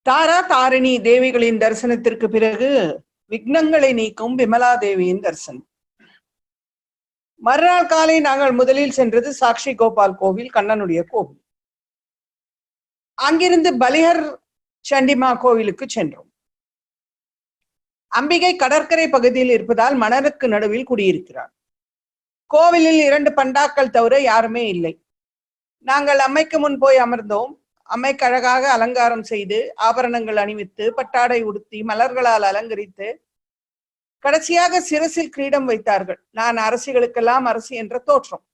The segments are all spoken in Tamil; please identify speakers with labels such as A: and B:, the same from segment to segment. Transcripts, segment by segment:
A: தாரா தாரிணி தேவிகளின் தரிசனத்திற்கு பிறகு விக்னங்களை நீக்கும் விமலா தேவியின் தரிசனம். மறுநாள் காலை நாங்கள் முதலில் சென்றது சாக்ஷி கோபால் கோவில், கண்ணனுடைய கோவில். அங்கிருந்து பலிஹர் சண்டிமா கோவிலுக்கு சென்றோம். அம்பிகை கடற்கரை பகுதியில் இருப்பதால் மணலுக்கு நடுவில் குடியிருக்கிறார். கோவிலில் 2 பண்டாக்கள் தவிர யாருமே இல்லை. நாங்கள் அம்மைக்கு முன் போய் அமர்ந்தோம். அம்மைக்கு அழகாக அலங்காரம் செய்து ஆபரணங்கள் அணிவித்து பட்டாடை உடுத்தி மலர்களால் அலங்கரித்து கடைசியாக சிரசில் கிரீடம் வைத்தார்கள். நான் அரசிகளுக்கெல்லாம் அரசி என்ற தோற்றம்.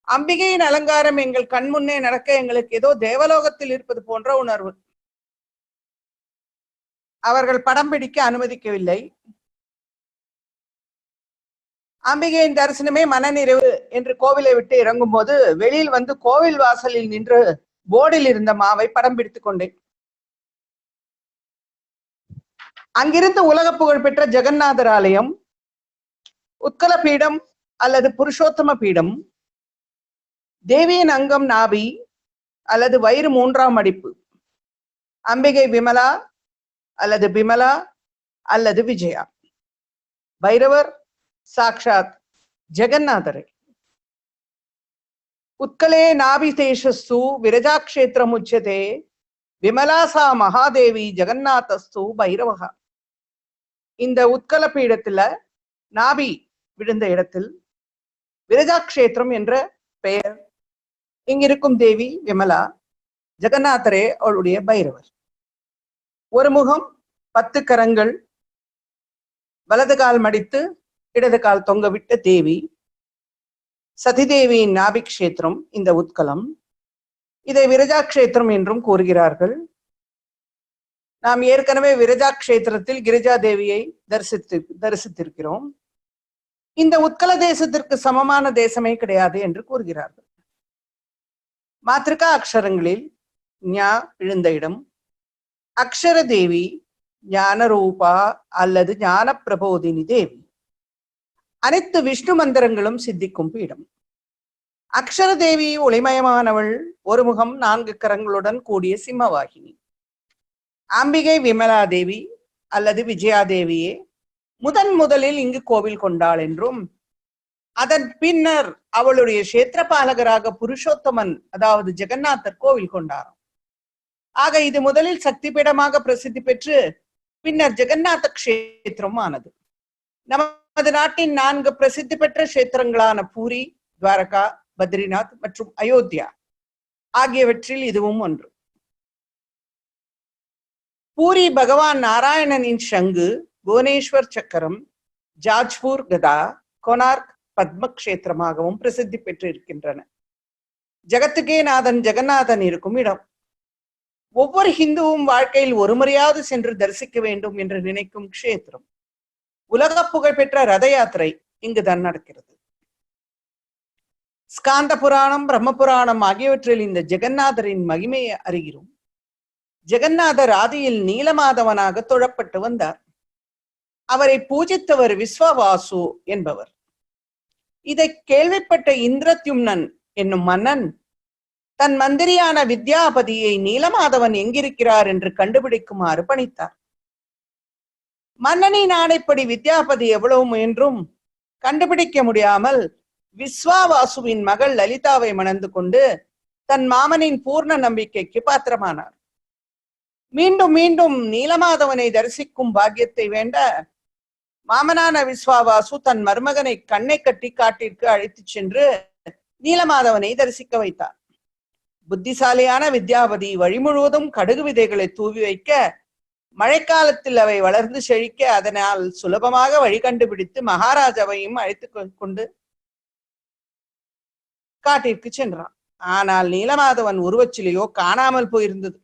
A: அம்பிகையின் அலங்காரம் எங்கள் கண் முன்னே நடக்க எங்களுக்கு ஏதோ தேவலோகத்தில் இருப்பது போன்ற உணர்வு. அவர்கள் படம் பிடிக்க அனுமதிக்கவில்லை. அம்பிகையின் தரிசனமே மனநிறைவு என்று கோவிலை விட்டு இறங்கும் போது வெளியில் வந்து கோவில் வாசலில் நின்று போர்டில் இருந்த மாவை படம் பிடித்துக் கொண்டேன். அங்கிருந்து உலக புகழ்பெற்ற ஜெகநாதர் ஆலயம், உத்கல பீடம் அல்லது புருஷோத்தம பீடம், தேவியின் அங்கம் நாபி அல்லது வயிறு 3ஆம் அடிப்பு, அம்பிகை விமலா அல்லது பிமலா அல்லது விஜயா, பைரவர் சாக்ஷாத் ஜெகநாதரே. உத்கலே நாபி தேசஸ்து விரஜாக்ஷேத்திரம் உச்சதே விமலாசா மகாதேவி ஜெகநாதஸ்து பைரவகா. இந்த உத்கல பீடத்துல நாபி விழுந்த இடத்தில் விரஜாக்ஷேத்திரம் என்ற பெயர். இங்கிருக்கும் தேவி விமலா, ஜெகநாதரே அவளுடைய பைரவர். ஒரு முகம், 10 கரங்கள், வலது கால் மடித்து இடது கால் தொங்கவிட்ட தேவி. சதிதேவியின் நாபி கஷேத்திரம் இந்த உத்கலம். இதை விரஜாக்ஷேத்திரம் என்றும் கூறுகிறார்கள். நாம் ஏற்கனவே விரஜாக்ஷேத்திரத்தில் கிரிஜா தேவியை தரிசித்திருக்கிறோம். இந்த உத்கல தேசத்திற்கு சமமான தேசமே கிடையாது என்று கூறுகிறார்கள். மாத்திருக்கா அக்ஷரங்களில் ஞா விழுந்த இடம், அக்ஷர தேவி, ஞான ரூபா அல்லது ஞான பிரபோதினி தேவி. அனைத்து விஷ்ணு மந்திரங்களும் சித்திக்கும் பீடம். அக்ஷர தேவி ஒளிமயமானவள், ஒரு முகம், 4 கரங்களுடன் கூடிய சிம்மவாகினி. அம்பிகை விமலா தேவி அல்லது விஜயாதேவியே முதலில் இங்கு கோவில் கொண்டாள் என்றும், அதன் பின்னர் அவளுடைய கஷேத்திரபாலகராக புருஷோத்தமன் அதாவது ஜெகநாதர் கோவில் கொண்டாராம். ஆக இது முதலில் சக்தி பீடமாக பிரசித்தி பெற்று பின்னர் ஜெகநாத கஷேத்திரம் ஆனது. நமது நாட்டின் 4 பிரசித்தி பெற்ற கஷேத்திரங்களான பூரி, துவாரகா, பத்ரிநாத் மற்றும் அயோத்தியா ஆகியவற்றில் இதுவும் ஒன்று. பூரி பகவான் நாராயணனின் சங்கு, புவனேஸ்வர் சக்கரம், ஜாஜ்பூர் கதா, கொனார்க் பத்ம கஷேத்திரமாகவும் பிரசித்தி பெற்று இருக்கின்றன. ஜகத்துக்கே நாதன் ஜெகநாதன் இருக்கும் இடம். ஒவ்வொரு ஹிந்துவும் வாழ்க்கையில் ஒரு முறையாவது சென்று தரிசிக்க வேண்டும் என்று நினைக்கும் கஷேத்திரம். உலக புகழ்பெற்ற ரத யாத்திரை இங்குதான் நடக்கிறது. ஸ்காந்த புராணம், பிரம்ம புராணம் ஆகியவற்றில் இந்த ஜெகநாதரின் மகிமையை அறிகிறோம். ஜெகநாதர் ஆதியில் நீலமாதவனாக தொழப்பட்டு வந்தார். அவரை பூஜித்தவர் விஸ்வவாசு என்பவர். இதை கேள்விப்பட்ட இந்திரத்யும்னன் என்னும் மன்னன் தன் மந்திரியான வித்யாபதியை நீலமாதவன் எங்கிருக்கிறார் என்று கண்டுபிடிக்குமாறு பணித்தார். மன்னனின் ஆணைப்படி வித்யாபதி எவ்வளவு முயன்றும் கண்டுபிடிக்க முடியாமல் விஸ்வாவாசுவின் மகள் லலிதாவை மணந்து கொண்டு தன் மாமனின் பூர்ண நம்பிக்கைக்கு பாத்திரமானார். மீண்டும் மீண்டும் நீலமாதவனை தரிசிக்கும் பாக்கியத்தை வேண்ட மாமனான விஸ்வாவாசு தன் மருமகனை கண்ணை கட்டி காட்டிற்கு அழைத்துச் சென்று நீலமாதவனை தரிசிக்க வைத்தார். புத்திசாலியான வித்யாபதி வழி முழுவதும் கடுகு விதைகளை தூவி வைக்க, மழைக்காலத்தில் அவை வளர்ந்து செழிக்க, அதனால் சுலபமாக வழி கண்டுபிடித்து மகாராஜாவையும் அழைத்து கொண்டு காட்டிற்கு சென்றான். ஆனால் நீலமாதவன் உருவச்சிலையோ காணாமல் போயிருந்தது.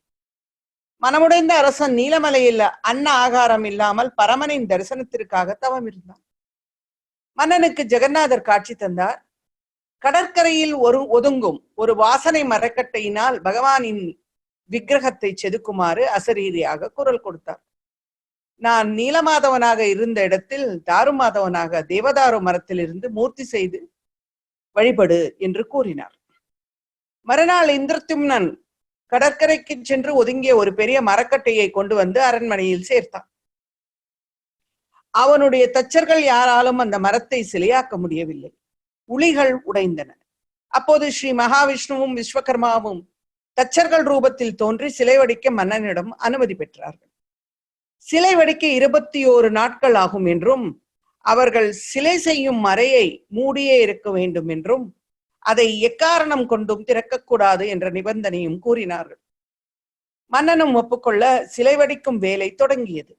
A: மனமுடைந்த அரசன் நீலமலையில் அன்ன ஆகாரம் இல்லாமல் பரமனின் தரிசனத்திற்காக தவம் இருந்தான். மன்னனுக்கு ஜெகநாதர் காட்சி தந்தார். கடற்கரையில் ஒதுங்கும் ஒரு வாசனை மரக்கட்டையினால் பகவானின் விக்கிரகத்தை செதுக்குமாறு அசரீரியாக குரல் கொடுத்தார். நான் நீலமாதவனாக இருந்த இடத்தில் தாருமாதவனாக தேவதாரு மரத்தில் இருந்து மூர்த்தி செய்து வழிபடு என்று கூறினார். மறுநாள் இந்திரத்யும்னன் கடற்கரைக்கு சென்று ஒதுங்கிய ஒரு பெரிய மரக்கட்டையை கொண்டு வந்து அரண்மனையில் சேர்த்தான். அவனுடைய தச்சர்கள் யாராலும் அந்த மரத்தை சிலையாக்க முடியவில்லை. உளிகள் உடைந்தன. அப்போது ஸ்ரீ மகாவிஷ்ணுவும் விஸ்வகர்மாவும் தச்சர்கள் ரூபத்தில் தோன்றி சிலை வடிக்க மன்னனிடம் அனுமதி பெற்றார்கள். சிலை வடிக்க 21 நாட்கள் ஆகும் என்றும் அவர்கள் சிலை செய்யும் மறையை மூடியே இருக்க வேண்டும் என்றும் அதை எக்காரணம் கொண்டும் திறக்கக்கூடாது என்ற நிபந்தனையும் கூறினார்கள். மன்னனும் ஒப்புக்கொள்ள சிலை வடிக்கும் வேலை தொடங்கியது.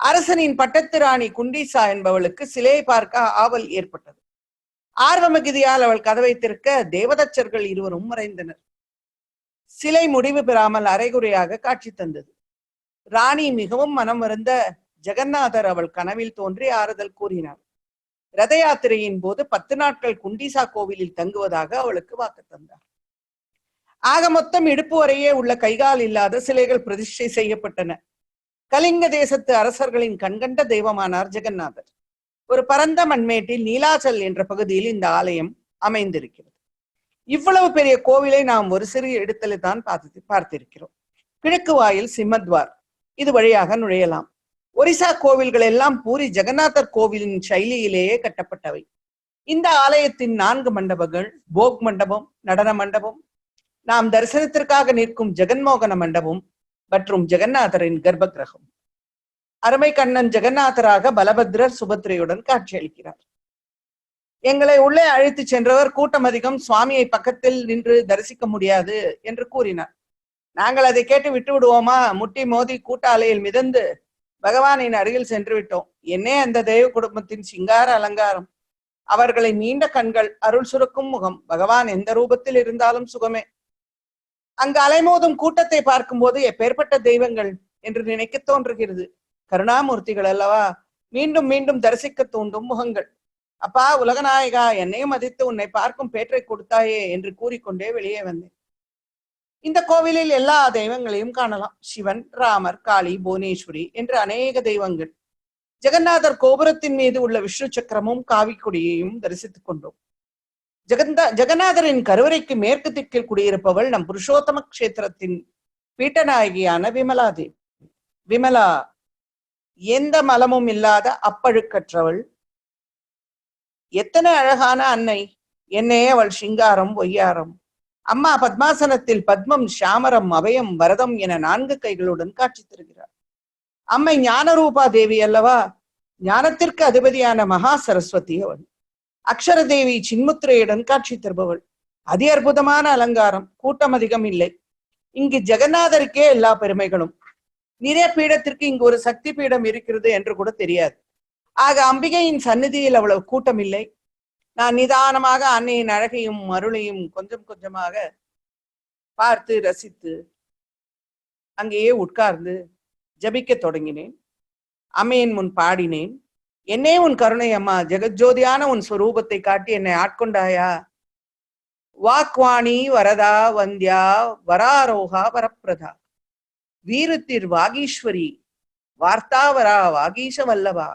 A: அரசனின் பட்டத்து ராணி குண்டீசா என்பவளுக்கு சிலையை பார்க்க ஆவல் ஏற்பட்டது. ஆர்வமிகுதியால் அவள் கதவை திறக்க தேவதச்சர்கள் இருவரும் மறைந்தனர். சிலை முடிவு பெறாமல் அரைகுறையாக காட்சி தந்தது. ராணி மிகவும் மனம் வருந்த ஜெகநாதர் அவள் கனவில் தோன்றி ஆறுதல் கூறினார். ரத யாத்திரையின் போது 10 நாட்கள் குண்டீசா கோவிலில் தங்குவதாக அவளுக்கு வாக்கு தந்தார். ஆக மொத்தம் இடுப்பு வரையே உள்ள கைகால் இல்லாத சிலைகள் பிரதிஷ்டை செய்யப்பட்டன. கலிங்க தேசத்து அரசர்களின் கண்கண்ட தெய்வமானார் ஜெகநாதர். ஒரு பரந்த மண்மேட்டில் நீலாச்சல் என்ற பகுதியில் இந்த ஆலயம் அமைந்திருக்கிறது. இவ்வளவு பெரிய கோவிலை நாம் ஒரு சிறிய இடத்துல தான் பார்த்திருக்கிறோம். கிழக்கு வாயில் சிம்மத்வார், இது வழியாக நுழையலாம். ஒரிசா கோவில்கள் எல்லாம் பூரி ஜெகநாதர் கோவிலின் சைலியிலேயே கட்டப்பட்டவை. இந்த ஆலயத்தின் 4 மண்டபங்கள், போக் மண்டபம், நடன மண்டபம், நாம் தரிசனத்திற்காக நிற்கும் ஜெகன்மோகன மண்டபம் மற்றும் ஜெகநாதரின் கர்ப்ப கிரகம். அருமை கண்ணன் ஜெகநாதராக பலபத்ரர் சுபத்ரையுடன் காட்சியளிக்கிறார். எங்களை உள்ளே அழைத்து சென்றவர் கூட்டம் அதிகம், சுவாமியை பக்கத்தில் நின்று தரிசிக்க முடியாது என்று கூறினார். நாங்கள் அதை கேட்டு விட்டு விடுவோமா? முட்டி மோதி கூட்டாலையில் மிதந்து பகவானின் அருகில் சென்று விட்டோம். என்னே அந்த தெய்வ குடும்பத்தின் சிங்கார அலங்காரம், அவர்களின் நீண்ட கண்கள், அருள் சுரக்கும் முகம், பகவான் எந்த ரூபத்தில் இருந்தாலும் சுகமே. அங்கு அலைமோதும் கூட்டத்தை பார்க்கும்போது எப்பேற்பட்ட தெய்வங்கள் என்று நினைக்க தோன்றுகிறது. கருணாமூர்த்திகள் அல்லவா, மீண்டும் மீண்டும் தரிசிக்க தூண்டும் முகங்கள். அப்பா உலகநாயகா, என்னையும் மதித்து உன்னை பார்க்கும் பேற்றை கொடுத்தாயே என்று கூறிக்கொண்டே வெளியே வந்தேன். இந்த கோவிலில் எல்லா தெய்வங்களையும் காணலாம். சிவன், ராமர், காளி, புவனேஸ்வரி என்று அநேக தெய்வங்கள். ஜெகநாதர் கோபுரத்தின் மீது உள்ள விஷ்ணு சக்கரமும் காவிக்கொடியையும் தரிசித்துக் கொண்டோம். ஜெகநாதரின் கருவறைக்கு மேற்கு திக்கில் குடியிருப்பவள் நம் புருஷோத்தம கஷேத்திரத்தின் பீட்டநாயகியான விமலா தேவி. விமலா எந்த மலமும் இல்லாத அப்பழுக்கற்றவள். எத்தனை அழகான அன்னை! என்னே அவள் சிங்காரம், ஒய்யாரம். அம்மா பத்மாசனத்தில் பத்மம், சாமரம், அபயம், வரதம் என 4 கைகளுடன் காட்சி தருகிறார். அம்மை ஞானரூபா தேவி அல்லவா? ஞானத்திற்கு அதிபதியான மகா சரஸ்வதி அவள். அக்ஷர தேவி சின்முத்திரையுடன் காட்சி தருபவள். அதி அற்புதமான அலங்காரம். கூட்டம் அதிகம் இல்லை. இங்கு ஜெகநாதருக்கே எல்லா பெருமைகளும். நிறைய பீடத்திற்கு இங்கு ஒரு சக்தி பீடம் இருக்கிறது என்று கூட தெரியாது. ஆக அம்பிகையின் சந்நிதியில் அவ்வளவு கூட்டம் இல்லை. நான் நிதானமாக அன்னையின் அழகையும் அருளையும் கொஞ்சம் கொஞ்சமாக பார்த்து ரசித்து அங்கேயே உட்கார்ந்து ஜபிக்க தொடங்கினேன். அம்மையின் முன் பாடினேன். என்னே உன் கருணை அம்மா, ஜெகஜோதியான உன் ஸ்வரூபத்தை காட்டி என்னை ஆட்கொண்டாயா. வாக்வாணி வரதா வந்தியா வராரோகா வரப்பிரதா, வீரத்திர் வாகீஸ்வரி வார்த்தாவரா வாகீஷ வல்லவா.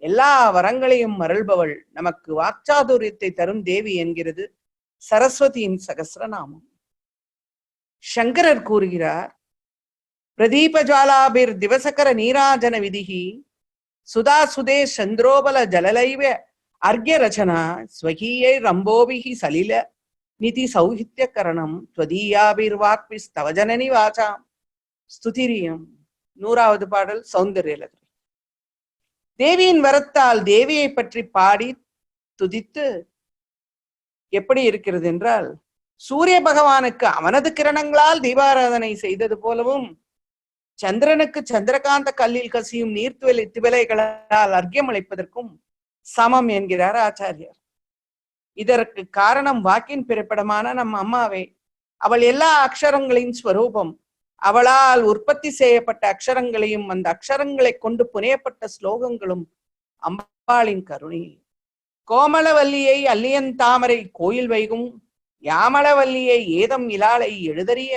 A: எல்லா வரங்களையும் அருள்பவள், நமக்கு வாக்சாதுரியத்தை தரும் தேவி என்கிறது சரஸ்வதியின் சகஸ்ரநாமம். சங்கரர் கூறுகிறார், பிரதீப ஜாலாபிர் திவசகர நீராஜன விதிகி சுதா சுதே சந்திரோபல ஜலலைவ அர்க்ய ரச்சனா ஸ்வகீயை ரம்போபிகி சலில நிதி சௌஹித்ய கரணம் துவதீயாபிர் வாக்பி ஸ்தவஜனனி வாசாம் ஸ்துதிரியம். 100வது பாடல் சௌந்தர்யலகரி. தேவியின் வரத்தால் தேவியை பற்றி பாடி துதித்து எப்படி இருக்கிறது என்றால், சூரிய பகவானுக்கு அவனது கிரணங்களால் தீபாராதனை செய்தது போலவும், சந்திரனுக்கு சந்திரகாந்த கல்லில் கசியும் நீர்த்திவலைகளால் அர்க்கியம் அளிப்பதற்கும் சமம் என்கிறார் ஆச்சாரியர். இதற்கு காரணம் வாக்கின் பிறப்பிடமான நம் அம்மாவே. அவள் எல்லா அக்ஷரங்களின் ஸ்வரூபம். அவளால் உற்பத்தி செய்யப்பட்ட அக்ஷரங்களையும் அந்த அக்ஷரங்களை கொண்டு புனையப்பட்ட ஸ்லோகங்களும் அம்பாளின் கருணை. கோமளவல்லியை அல்லியன் தாமரை கோயில் வைகும், யாமளவல்லியை ஏதம் இலாளை எழுதறிய,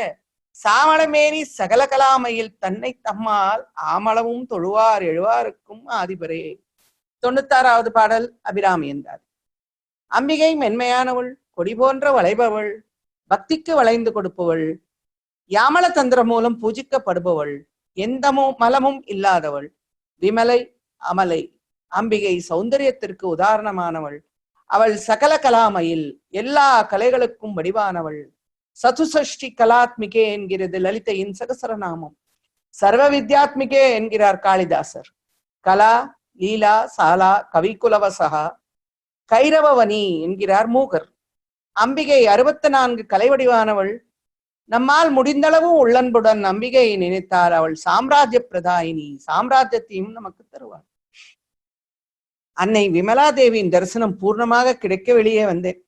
A: சாமளமேனி சகல கலாமையில் தன்னை தம்மால் ஆமளவும் தொழுவார் எழுவாருக்கும் ஆதிபரே. 96வது பாடல் அபிராமி என்றார். அம்பிகை மென்மையானவள், கொடி போன்ற வளைபவள், பக்திக்கு வளைந்து கொடுப்பவள், யாமல தந்திரம் மூலம் பூஜிக்கப்படுபவள், எந்தமும் மலமும் இல்லாதவள், விமலை அமலை, அம்பிகை சௌந்தரியத்திற்கு உதாரணமானவள், அவள் சகல கலாமையில் எல்லா கலைகளுக்கும் வடிவானவள், சதுசஷ்டி கலாத்மிகே என்கிறது லலிதையின் சகசரநாமம், சர்வ வித்யாத்மிகே என்கிறார் காளிதாசர், கலா லீலா சாலா கவிகுலவசகா கைரவவனி என்கிறார் மூகர். அம்பிகை 64 கலை வடிவானவள். நம்மால் முடிந்தளவு உள்ளன்புடன் அம்பிகையை நினைத்தால் அவள் சாம்ராஜ்ய பிரதாயினி, சாம்ராஜ்யத்தையும் நமக்கு தருவாள். அன்னை விமலா தேவியின் தரிசனம் பூர்ணமாக கிடைக்க வெளியே வந்தேன்.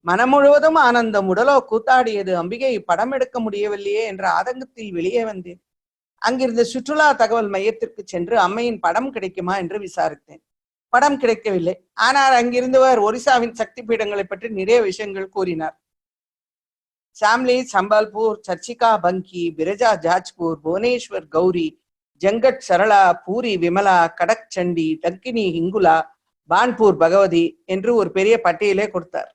A: மனம் முழுவதும் ஆனந்தம், உடலோ கூத்தாடியது. அம்பிகை படம் எடுக்க முடியவில்லையே என்ற ஆதங்கத்தில் வெளியே வந்தேன். அங்கிருந்து சுற்றுலா தகவல் மையத்திற்கு சென்று அம்மையின் படம் கிடைக்குமா என்று விசாரித்தேன். படம் கிடைக்கவில்லை. ஆனால் அங்கிருந்தவர் ஒரிசாவின் சக்தி பீடங்களை பற்றி நிறைய விஷயங்கள் கூறினார். சாம்லி, சம்பல்பூர், சர்ச்சிகா பங்கி, பிரஜா ஜாஜ்பூர், புவனேஸ்வர் கௌரி, ஜங்கட் சரளா, பூரி விமலா, கடக் சண்டி, டங்கினி ஹிங்குலா, பான்பூர் பகவதி என்று ஒரு பெரிய பட்டியலே கொடுத்தார்.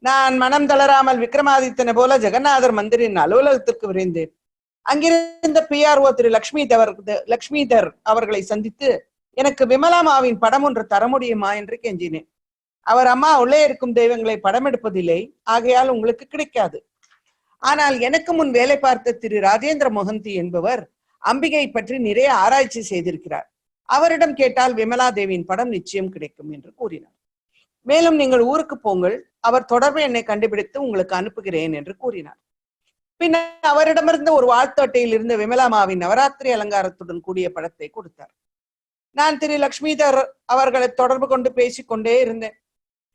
A: நான் மனம் தளராமல் விக்ரமாதித்தனை போல ஜெகநாதர் மந்திரின் அலுவலகத்திற்கு விரைந்தேன். அங்கிருந்த PRO திரு லக்ஷ்மிதர் அவர்களை சந்தித்து எனக்கு விமலாமாவின் படம் ஒன்று தர முடியுமா என்று கெஞ்சினேன். அவர், அம்மா உள்ளே இருக்கும் தெய்வங்களை படம் எடுப்பதில்லை, ஆகையால் உங்களுக்கு கிடைக்காது. ஆனால் எனக்கு முன் வேலை பார்த்த திரு ராஜேந்திர மொஹந்தி என்பவர் அம்பிகை பற்றி நிறைய ஆராய்ச்சி செய்திருக்கிறார். அவரிடம் கேட்டால் விமலா தேவியின் படம் நிச்சயம் கிடைக்கும் என்று கூறினார். மேலும் நீங்கள் ஊருக்கு போங்கள், அவர் தொடர்பு என்னை கண்டுபிடித்து உங்களுக்கு அனுப்புகிறேன் என்று கூறினார். பின்னர் அவரிடமிருந்து ஒரு வாழ்த்து அட்டையில் இருந்த விமலாமாவின் நவராத்திரி அலங்காரத்துடன் கூடிய படத்தை கொடுத்தார். நான் திரு லக்ஷ்மிதர் அவர்களை தொடர்பு கொண்டு பேசிக்கொண்டே இருந்தேன்.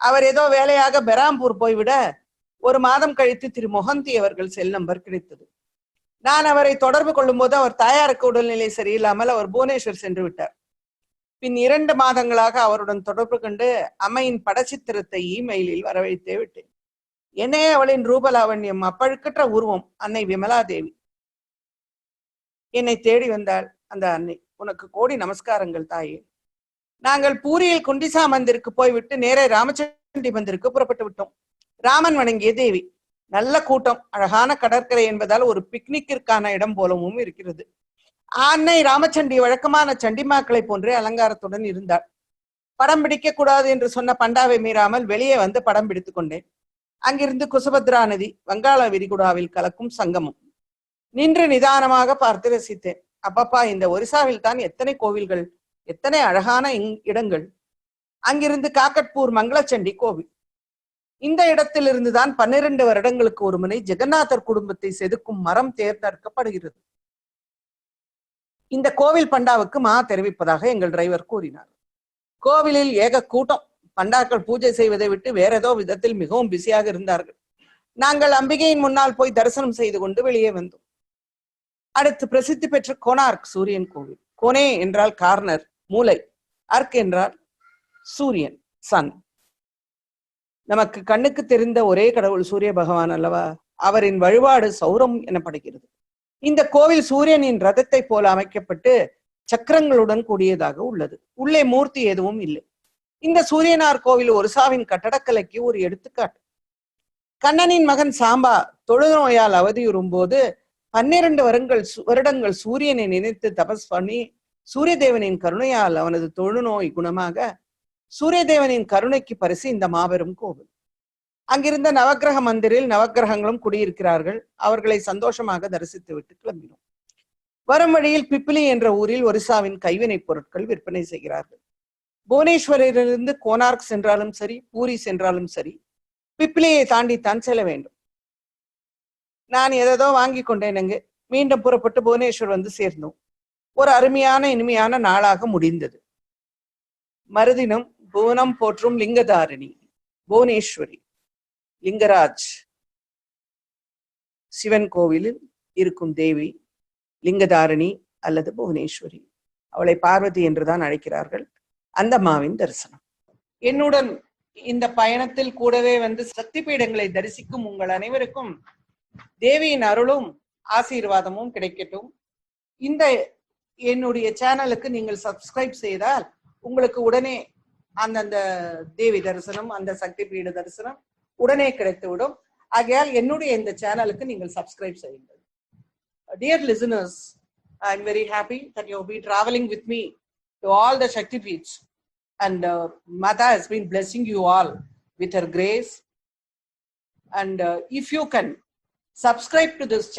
A: அவர் ஏதோ வேலையாக பெராம்பூர் போய்விட 1 மாதம் கழித்து திரு மொஹந்தி அவர்கள் செல் நம்பர் கிடைத்தது. நான் அவரை தொடர்பு கொள்ளும் போது அவர் தாயாருக்கு உடல்நிலை சரியில்லாமல் அவர் புவனேஸ்வர் சென்று விட்டார். பின் 2 மாதங்களாக அவருடன் தொடர்பு கொண்டு அம்மையின் படச்சித்திரத்தை இமெயிலில் வரவழைத்தே விட்டேன். என்னே அவளின் ரூபலாவண்யம், அப்பழுக்கற்ற உருவம் அன்னை விமலா தேவி. என்னை தேடி வந்தாள் அந்த அன்னை. உனக்கு கோடி நமஸ்காரங்கள் தாயே. நாங்கள் பூரியில் குண்டிசா மந்திருக்கு போய்விட்டு நேரே ராமச்சண்டி மந்திருக்கு புறப்பட்டு விட்டோம். ராமன் வணங்கிய தேவி. நல்ல கூட்டம், அழகான கடற்கரை என்பதால் ஒரு பிக்னிக்கிற்கான இடம் போலவும் இருக்கிறது. அன்னை ராமச்சண்டி வழக்கமான சண்டிமாக்களை போன்றே அலங்காரத்துடன் இருந்தாள். படம் பிடிக்க கூடாது என்று சொன்ன பண்டாவை மீறாமல் வெளியே வந்து படம் பிடித்துக் கொண்டேன். அங்கிருந்து குசபத்ரா நதி வங்காள விரிகுடாவில் கலக்கும் சங்கமம் நின்று நிதானமாக பார்த்து ரசித்தேன். அப்பப்பா, இந்த ஒரிசாவில் தான் எத்தனை கோவில்கள், எத்தனை அழகான இடங்கள். அங்கிருந்து காக்கட்பூர் மங்களச்சண்டி கோவில். இந்த இடத்திலிருந்துதான் 12 வருடங்களுக்கு ஒரு முறை ஜெகநாதர் குடும்பத்தை செதுக்கும் மரம் தேர்ந்தெடுக்கப்படுகிறது. இந்த கோவில் பண்டாவுக்கு தெரிவிப்பதாக எங்கள் டிரைவர் கூறினார். கோவிலில் ஏக கூட்டம். பண்டாக்கள் பூஜை செய்வதை விட்டு வேற ஏதோ விதத்தில் மிகவும் பிஸியாக இருந்தார்கள். நாங்கள் அம்பிகையின் முன்னால் போய் தரிசனம் செய்து கொண்டு வெளியே வந்தோம். அடுத்து பிரசித்தி பெற்ற கோனார்க் சூரியன் கோவில். கோனே என்றால் கார்னர், மூலை. அர்க் என்றால் சூரியன், சன். நமக்கு கண்ணுக்கு தெரிந்த ஒரே கடவுள் சூரிய பகவான் அல்லவா? அவரின் வழிபாடு சௌரம் எனப்படுகிறது. இந்த கோவில் சூரியனின் ரதத்தை போல அமைக்கப்பட்டு சக்கரங்களுடன் கூடியதாக உள்ளது. உள்ளே மூர்த்தி எதுவும் இல்லை. இந்த சூரியனார் கோவில் ஒரிசாவின் கட்டடக்கலைக்கு ஒரு எடுத்துக்காட்டு. கண்ணனின் மகன் சாம்பா தொழுநோயால் அவதியுறும் போது 12 வருடங்கள் சூரியனை நினைத்து தபஸ் பண்ணி சூரிய தேவனின் கருணையால் அவனது தொழுநோய் குணமாக சூரிய தேவனின் கருணைக்கு பரிசு இந்த மாபெரும் கோவில். அங்கிருந்த நவக்கிரக மந்திரில் நவக்கிரகங்களும் குடியிருக்கிறார்கள். அவர்களை சந்தோஷமாக தரிசித்து விட்டு கிளம்பினோம். வரும் வழியில் பிப்பிலி என்ற ஊரில் ஒரிசாவின் கைவினைப் பொருட்கள் விற்பனை செய்கிறார்கள். புவனேஸ்வரிலிருந்து கோனார்க் சென்றாலும் சரி, பூரி சென்றாலும் சரி, பிப்பிலியை தாண்டித்தான் செல்ல வேண்டும். நான் எதோ வாங்கி கொண்டேனுங்க. மீண்டும் புறப்பட்டு புவனேஸ்வர் வந்து சேர்ந்தோம். ஒரு அருமையான இனிமையான நாளாக முடிந்தது. மறுதினம் புவனம் போற்றும் லிங்கதாரிணி புவனேஸ்வரி லிங்கராஜ் சிவன் கோவிலில் இருக்கும் தேவி லிங்கதாரிணி அல்லது புவனேஸ்வரி. அவளை பார்வதி என்றுதான் அழைக்கிறார்கள். அந்த அம்மாவின் தரிசனம். என்னுடன் இந்த பயணத்தில் கூடவே வந்து சக்தி பீடங்களை தரிசிக்கும் உங்கள் அனைவருக்கும் தேவியின் அருளும் ஆசீர்வாதமும் கிடைக்கட்டும். இந்த என்னுடைய சேனலுக்கு நீங்கள் சப்ஸ்கிரைப் செய்தால் உங்களுக்கு உடனே அந்தந்த தேவி தரிசனம், அந்த சக்தி பீட தரிசனம் உடனே கிடைத்துவிடும். ஆகையால் என்னுடைய இந்த சேனலுக்கு நீங்கள் சப்ஸ்கிரைப் செய்யுங்கள். Dear listeners, I'm very happy that you'll be traveling with me to all the Shakti Peeths. And Mata has been blessing you all with her grace. And if you can subscribe to this channel,